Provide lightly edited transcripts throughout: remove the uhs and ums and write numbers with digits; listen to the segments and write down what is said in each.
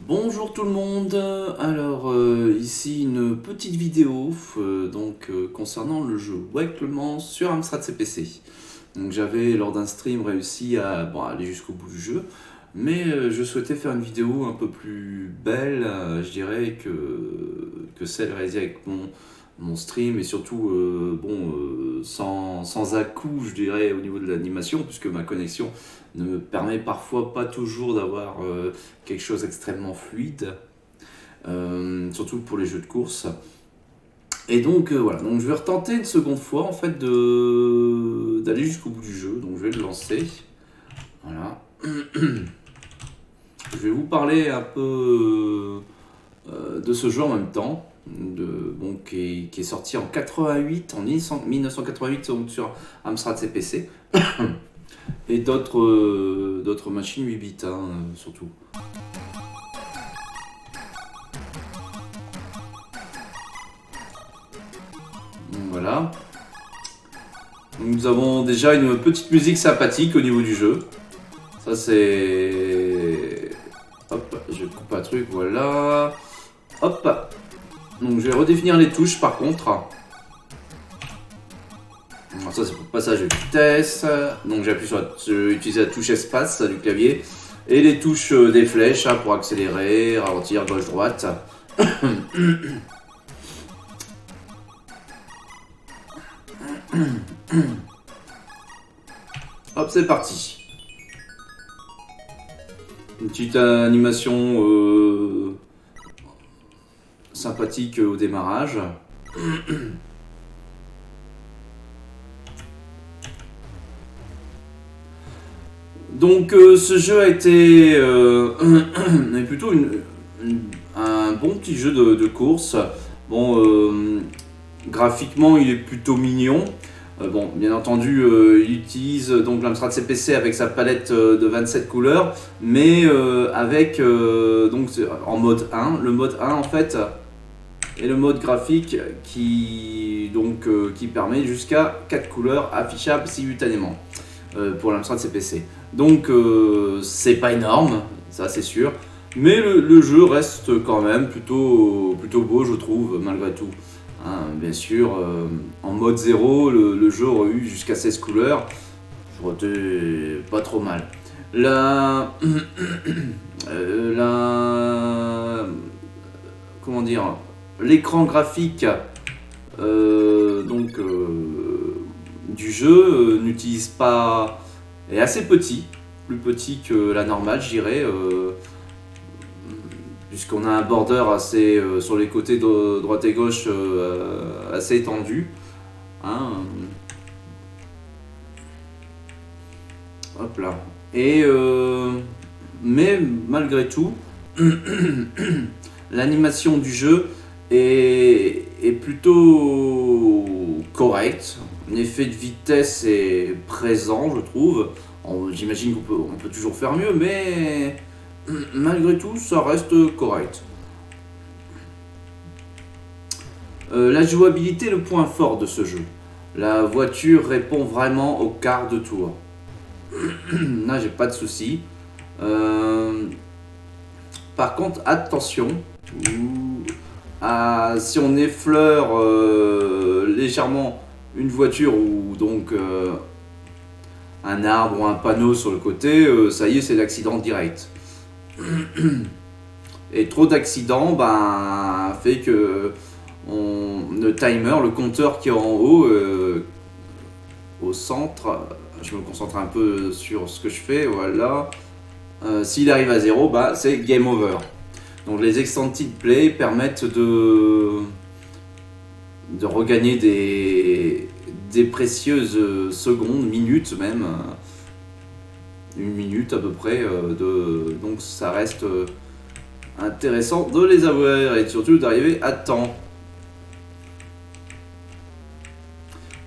Bonjour tout le monde, alors ici une petite vidéo concernant le jeu Wakelement sur Amstrad CPC. Donc j'avais lors d'un stream réussi à aller jusqu'au bout du jeu, mais je souhaitais faire une vidéo un peu plus belle, je dirais, que celle réalisée avec mon stream et surtout sans à-coups, je dirais, au niveau de l'animation, puisque ma connexion ne me permet parfois pas toujours d'avoir quelque chose d'extrêmement fluide, surtout pour les jeux de course. Et donc voilà, donc je vais retenter une seconde fois en fait d'aller jusqu'au bout du jeu, donc je vais le lancer. Voilà. Je vais vous parler un peu de ce jeu en même temps, qui est sorti en 88, en 1988 donc sur Amstrad CPC. Et d'autres machines 8 bits surtout. Donc voilà. Donc nous avons déjà une petite musique sympathique au niveau du jeu. Ça c'est... Hop, je coupe un truc, voilà. Hop. Donc je vais redéfinir les touches par contre. Alors ça c'est pour le passage de vitesse. Donc j'utilise la touche espace du clavier. Et les touches des flèches pour accélérer, ralentir, gauche-droite. Hop, c'est parti. Une petite animation sympathique au démarrage. Donc ce jeu a été est plutôt un bon petit jeu de course. Bon, graphiquement il est plutôt mignon. Bon, bien entendu, il utilise donc l'Amstrad CPC avec sa palette de 27 couleurs, mais avec donc en mode 1. Le mode 1 en fait est le mode graphique qui permet jusqu'à 4 couleurs affichables simultanément pour l'Amstrad CPC. Donc c'est pas énorme, ça c'est sûr, mais le jeu reste quand même plutôt beau, je trouve, malgré tout. Bien sûr, en mode 0, le jeu aurait eu jusqu'à 16 couleurs, j'aurais été pas trop mal. Comment dire, l'écran graphique du jeu n'utilise pas, est assez petit, plus petit que la normale, je dirais, puisqu'on a un border assez sur les côtés de droite et gauche assez étendu. Hop là. Et mais malgré tout, l'animation du jeu est plutôt correcte. L'effet de vitesse est présent, je trouve. J'imagine qu'on peut toujours faire mieux, mais malgré tout, ça reste correct. La jouabilité est le point fort de ce jeu. La voiture répond vraiment au quart de tour. Là, j'ai pas de soucis. Par contre, attention. Si on effleure légèrement une voiture ou donc un arbre ou un panneau sur le côté, ça y est, c'est l'accident direct. Et trop d'accidents fait que le timer, le compteur qui est en haut, au centre, je me concentre un peu sur ce que je fais, voilà. S'il arrive à 0, c'est game over. Donc les extended play permettent de regagner des précieuses secondes, minutes même, une minute à peu près, donc ça reste intéressant de les avoir et surtout d'arriver à temps.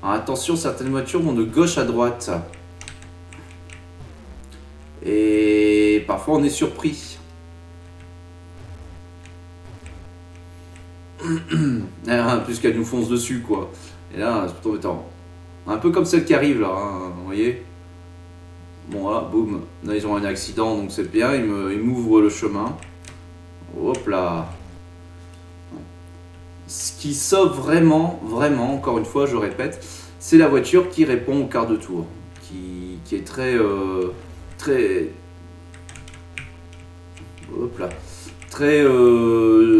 Alors attention, certaines voitures vont de gauche à droite et parfois on est surpris. Puisqu'elle nous fonce dessus quoi. Et là c'est plutôt embêtant. Un peu comme celle qui arrive là, vous voyez. Bon voilà, boum, là ils ont un accident donc c'est bien, ils m'ouvrent le chemin. Hop là. Ce qui sauve vraiment, vraiment, encore une fois, je répète, c'est la voiture qui répond au quart de tour. Qui est très... très... Hop là. Très...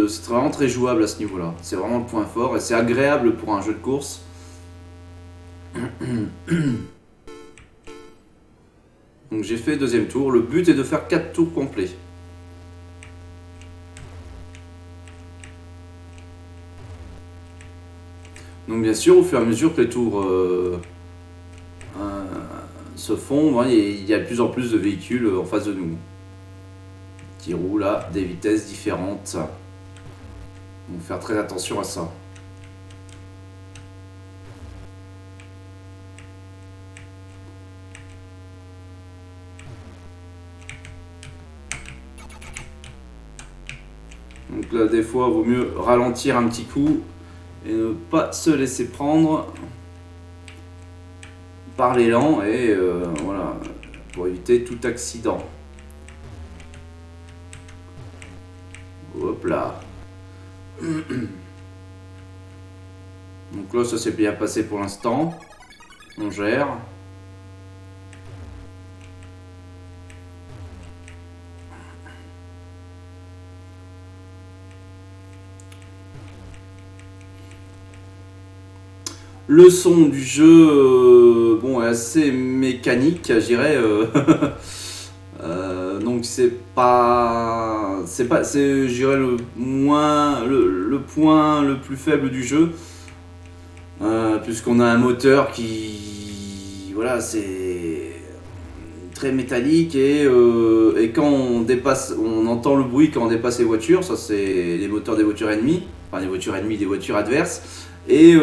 c'est vraiment très jouable à ce niveau-là. C'est vraiment le point fort et c'est agréable pour un jeu de course. Donc j'ai fait deuxième tour. Le but est de faire 4 tours complets. Donc bien sûr, au fur et à mesure que les tours se font, il y a de plus en plus de véhicules en face de nous qui roulent à des vitesses différentes. Donc faire très attention à ça. Donc là, des fois, il vaut mieux ralentir un petit coup et ne pas se laisser prendre par l'élan et voilà, pour éviter tout accident. Hop là. Donc là, ça s'est bien passé pour l'instant. On gère. Le son du jeu bon, est assez mécanique, je dirais. Donc c'est je dirais le point le plus faible du jeu, puisqu'on a un moteur qui, voilà, c'est très métallique et quand on entend le bruit quand on dépasse les voitures. Ça, c'est les moteurs des voitures ennemies, enfin des voitures adverses. Et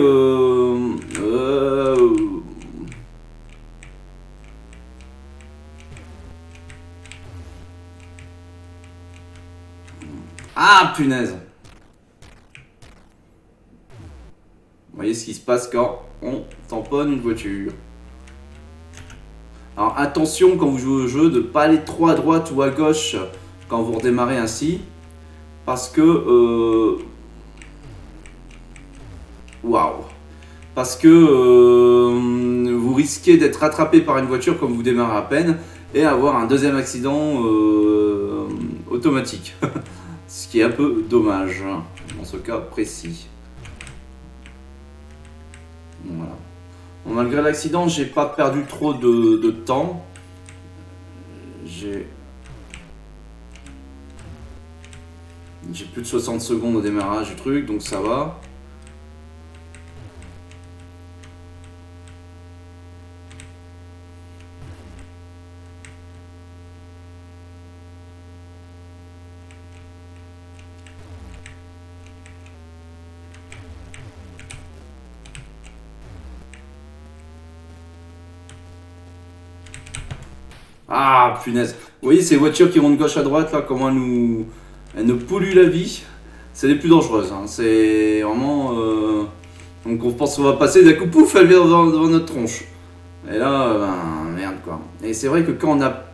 ah, punaise! Vous voyez ce qui se passe quand on tamponne une voiture. Alors attention quand vous jouez au jeu de ne pas aller trop à droite ou à gauche quand vous redémarrez ainsi, parce que waouh! Parce que vous risquez d'être rattrapé par une voiture comme vous démarrez à peine et avoir un deuxième accident automatique. Ce qui est un peu dommage dans ce cas précis. Voilà. Bon, malgré l'accident, j'ai pas perdu trop de temps. J'ai plus de 60 secondes au démarrage du truc, donc ça va. Ah, punaise. Vous voyez ces voitures qui vont de gauche à droite, là, comment elles nous polluent la vie. C'est les plus dangereuses. Hein. C'est vraiment... Donc on pense qu'on va passer, d'un coup, pouf, elle vient devant notre tronche. Et là, ben, merde, quoi. Et c'est vrai que quand on a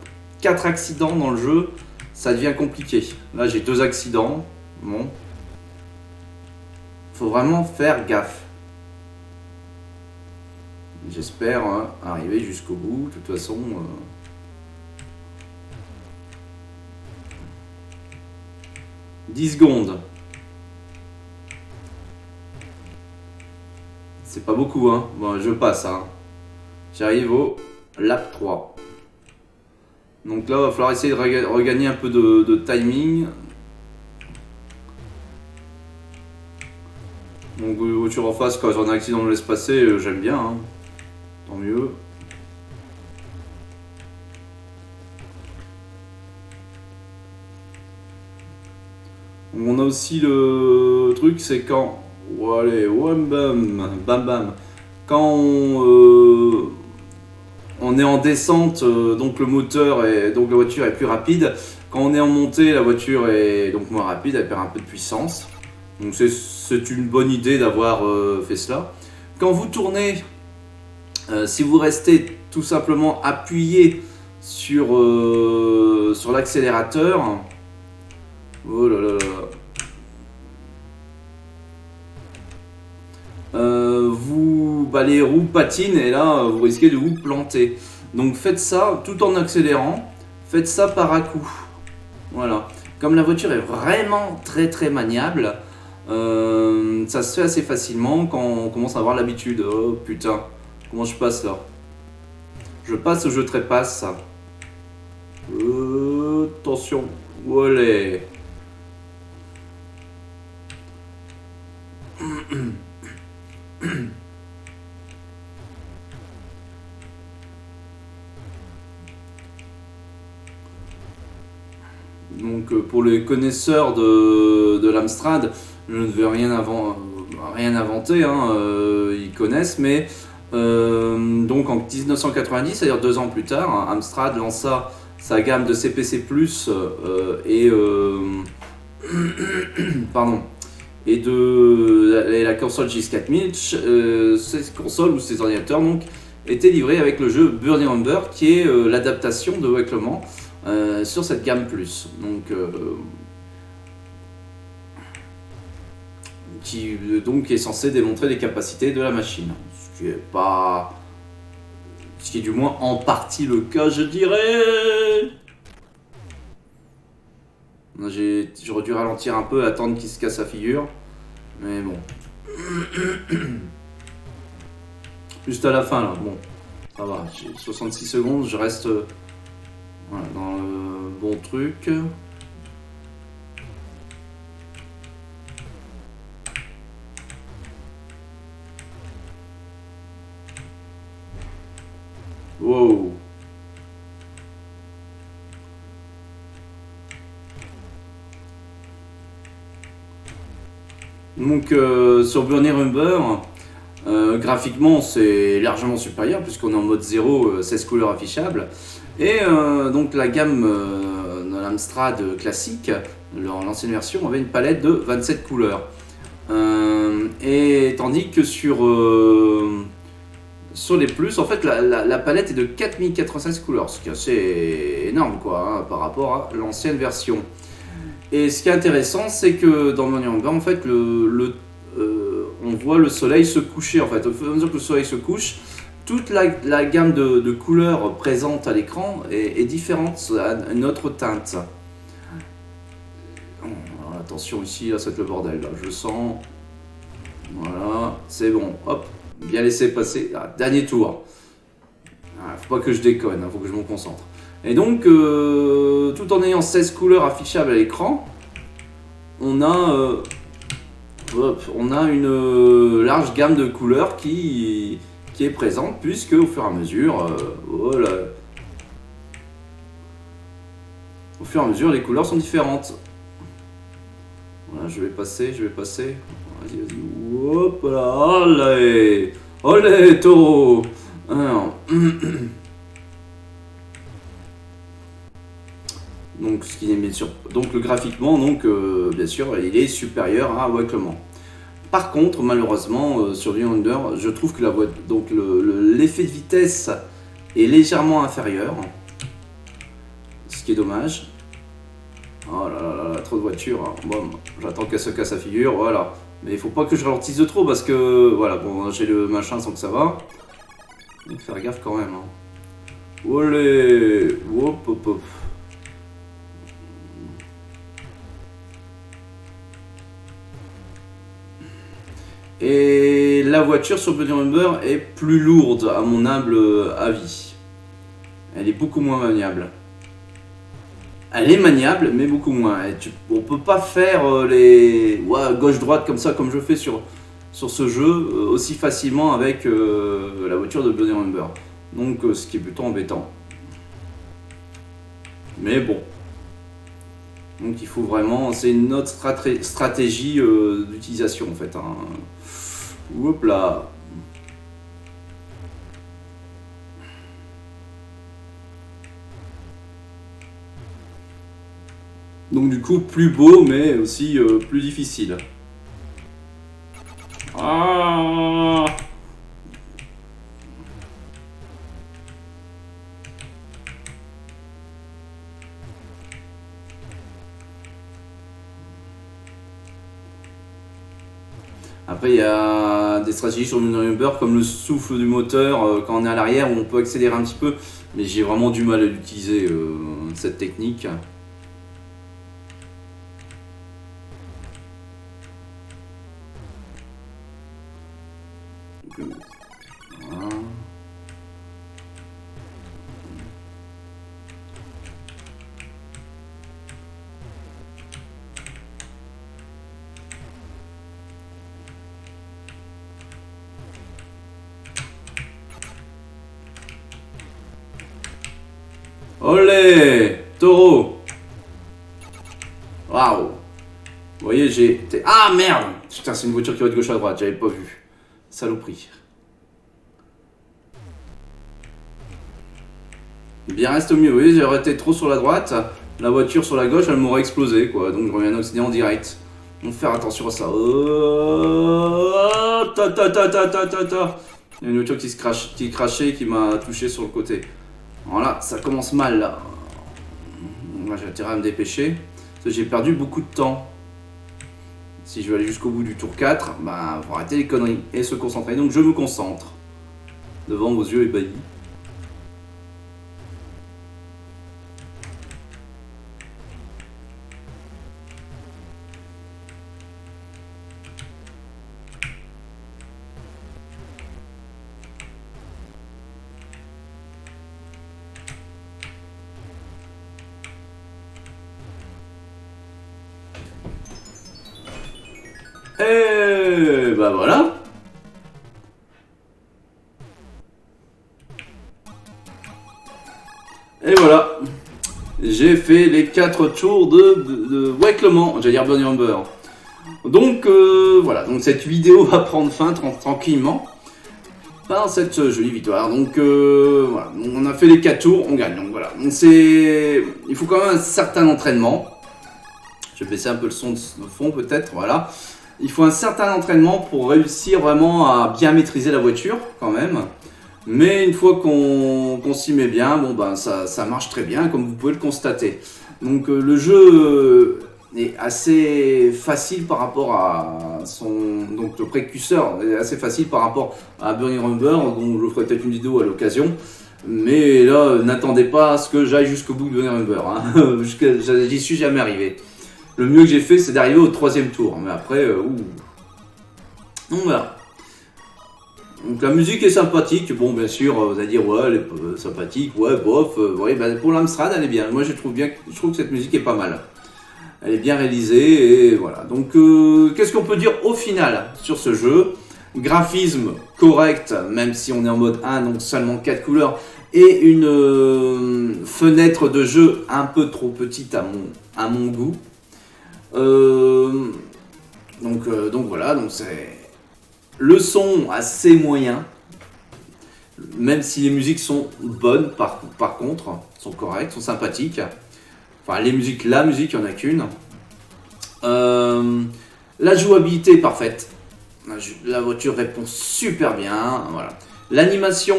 4 accidents dans le jeu, ça devient compliqué. Là, j'ai 2 accidents. Bon. Faut vraiment faire gaffe. J'espère arriver jusqu'au bout. De toute façon... 10 secondes. C'est pas beaucoup, hein. Bon, je passe, hein. J'arrive au lap 3. Donc là, il va falloir essayer de regagner un peu de timing. Donc, voiture en face, quand j'en ai un accident, on me laisse passer, j'aime bien, hein. Tant mieux. On a aussi le truc, c'est quand, allez, bam bam bam, quand on est en descente, donc le moteur et donc la voiture est plus rapide. Quand on est en montée, la voiture est donc moins rapide, elle perd un peu de puissance. Donc c'est une bonne idée d'avoir fait cela. Quand vous tournez, si vous restez tout simplement appuyé sur l'accélérateur, Oh là là là. Les roues patinent et là vous risquez de vous planter. Donc faites ça tout en accélérant, faites ça par à-coups. Voilà. Comme la voiture est vraiment très maniable, ça se fait assez facilement quand on commence à avoir l'habitude. Oh putain, comment je passe là? Je passe ou je trépasse ça? Attention, olé. Donc pour les connaisseurs de l'Amstrad, je ne vais rien inventer, hein, ils connaissent, mais donc en 1990, c'est-à-dire 2 ans plus tard, hein, Amstrad lança sa gamme de CPC+, et pardon, et la console J4000, ces consoles ou ces ordinateurs donc étaient livrés avec le jeu Burning Umber qui est l'adaptation de Wakelement sur cette gamme plus. Donc qui est censé démontrer les capacités de la machine, ce qui est du moins en partie le cas, je dirais. J'aurais dû ralentir un peu, attendre qu'il se casse la figure. Mais bon. Juste à la fin là, bon. Ça va, j'ai 66 secondes, je reste voilà, dans le bon truc. Wow. Donc sur Burning Umber, graphiquement c'est largement supérieur puisqu'on est en mode 0, 16 couleurs affichables. Et donc la gamme de l'Amstrad classique, l'ancienne version, avait une palette de 27 couleurs. Et tandis que sur les plus, en fait la palette est de 4096 couleurs, ce qui est assez énorme quoi, hein, par rapport à l'ancienne version. Et ce qui est intéressant, c'est que dans Burning Umber, en fait, on voit le soleil se coucher. En fait, au fur et à mesure que le soleil se couche, toute la gamme de couleurs présentes à l'écran est différente, à une autre teinte. Alors, attention ici, là, c'est le bordel. Là, je sens. Voilà, c'est bon. Hop, bien laissé passer. Ah, dernier tour. Ah, faut pas que je déconne, hein, faut que je me concentre. Et donc, tout en ayant 16 couleurs affichables à l'écran, on a une large gamme de couleurs qui est présente, puisque au fur et à mesure, les couleurs sont différentes. Voilà, je vais passer. Vas-y. Hop là, allez, taureau. Alors, donc ce qui est bien sûr, donc graphiquement, donc bien sûr, il est supérieur à Wakelement. Par contre, malheureusement, sur Burning Umber, je trouve que l'effet de vitesse est légèrement inférieur, ce qui est dommage. Oh là là, trop de voitures. Hein. Bon, j'attends qu'elle se casse la figure, voilà. Mais il faut pas que je ralentisse de trop parce que voilà, bon, j'ai le machin sans que ça va. Donc faire gaffe quand même. Hein. Olé, hop. Et la voiture sur Burning Umber est plus lourde à mon humble avis. Elle est beaucoup moins maniable. Elle est maniable, mais beaucoup moins. On peut pas faire les gauche-droite comme ça, comme je fais sur ce jeu, aussi facilement avec la voiture de Burning Umber. Donc ce qui est plutôt embêtant. Mais bon. Donc il faut vraiment... C'est une autre stratégie d'utilisation en fait. Hein. Hop là. Donc du coup plus beau mais aussi plus difficile. Ah. Après, il y a des stratégies sur Bunny Jumper comme le souffle du moteur quand on est à l'arrière où on peut accélérer un petit peu. Mais j'ai vraiment du mal à l'utiliser, cette technique. Voilà. Olé, taureau. Waouh. Vous voyez, j'ai... Ah merde. Putain, c'est une voiture qui va de gauche à droite, j'avais pas vu. Saloperie. Bien reste au mieux, vous voyez, j'aurais été trop sur la droite. La voiture sur la gauche, elle m'aurait explosé, quoi. Donc je reviens en accident en direct. Donc faire attention à ça. Il y a une voiture qui crachait, qui m'a touché sur le côté. Voilà, ça commence mal là. Moi j'ai intérêt à me dépêcher. Parce que j'ai perdu beaucoup de temps. Si je veux aller jusqu'au bout du tour 4, bah faut arrêter les conneries et se concentrer. Donc je me concentre. Devant vos yeux ébahis. Et bah voilà. Et voilà. J'ai fait les 4 tours de Wake Le Mans, j'allais dire Bunny Humber. Donc voilà, donc cette vidéo va prendre fin tranquillement par cette jolie victoire. Donc voilà, donc, on a fait les 4 tours, on gagne. Donc voilà, donc il faut quand même un certain entraînement. Je vais baisser un peu le son de fond peut-être, voilà. Il faut un certain entraînement pour réussir vraiment à bien maîtriser la voiture quand même. Mais une fois qu'on s'y met bien, bon ben ça marche très bien comme vous pouvez le constater. Donc le jeu est assez facile par rapport à son... Donc le précurseur est assez facile par rapport à Bunny Rumber, dont je ferai peut-être une vidéo à l'occasion. Mais là, n'attendez pas à ce que j'aille jusqu'au bout de Bunny Rumber. Hein. J'y suis jamais arrivé. Le mieux que j'ai fait, c'est d'arriver au 3e tour. Mais après, donc voilà. Donc la musique est sympathique. Bon, bien sûr, vous allez dire, ouais, elle est sympathique, ouais, bof. Ouais, bah, pour l'Amstrad, elle est bien. Moi, je trouve que cette musique est pas mal. Elle est bien réalisée, et voilà. Donc, qu'est-ce qu'on peut dire au final sur ce jeu? Graphisme correct, même si on est en mode 1, donc seulement 4 couleurs. Et une fenêtre de jeu un peu trop petite à mon goût. Donc voilà, donc c'est le son assez moyen, même si les musiques sont bonnes par contre, sont correctes, sont sympathiques. Enfin la musique, il n'y en a qu'une. La jouabilité est parfaite. La voiture répond super bien, voilà. L'animation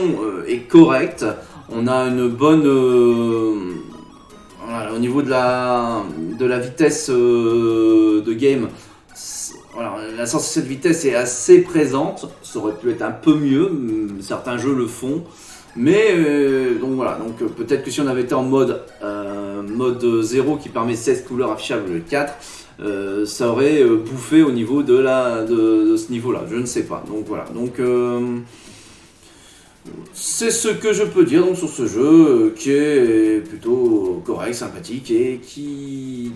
est correcte. On a une bonne... voilà, au niveau de la vitesse de game, voilà, la sensation de vitesse est assez présente. Ça aurait pu être un peu mieux, certains jeux le font. Mais donc voilà, donc peut-être que si on avait été en mode 0 qui permet 16 couleurs affichables le 4, ça aurait bouffé au niveau de ce niveau-là, je ne sais pas. Donc voilà, donc c'est ce que je peux dire donc, sur ce jeu qui est plutôt correct, sympathique et qui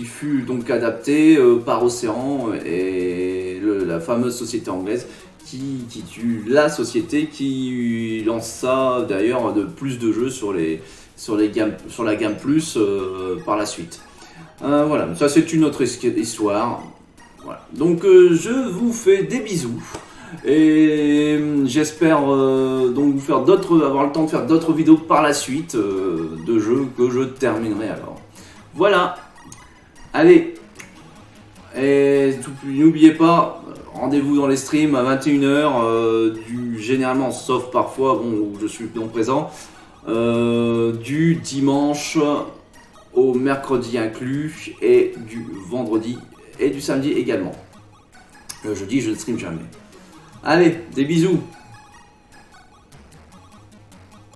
fut donc adapté par Océan et la fameuse société anglaise qui tue la société qui lance ça d'ailleurs de plus de jeux sur la gamme plus par la suite. Voilà, ça c'est une autre histoire. Voilà. Donc je vous fais des bisous. Et j'espère donc avoir le temps de faire d'autres vidéos par la suite de jeux que je terminerai alors. Voilà. Allez. Et n'oubliez pas, rendez-vous dans les streams à 21h, généralement, sauf parfois où je suis non présent, du dimanche au mercredi inclus et du vendredi et du samedi également. Le jeudi, je ne stream jamais. Allez, des bisous.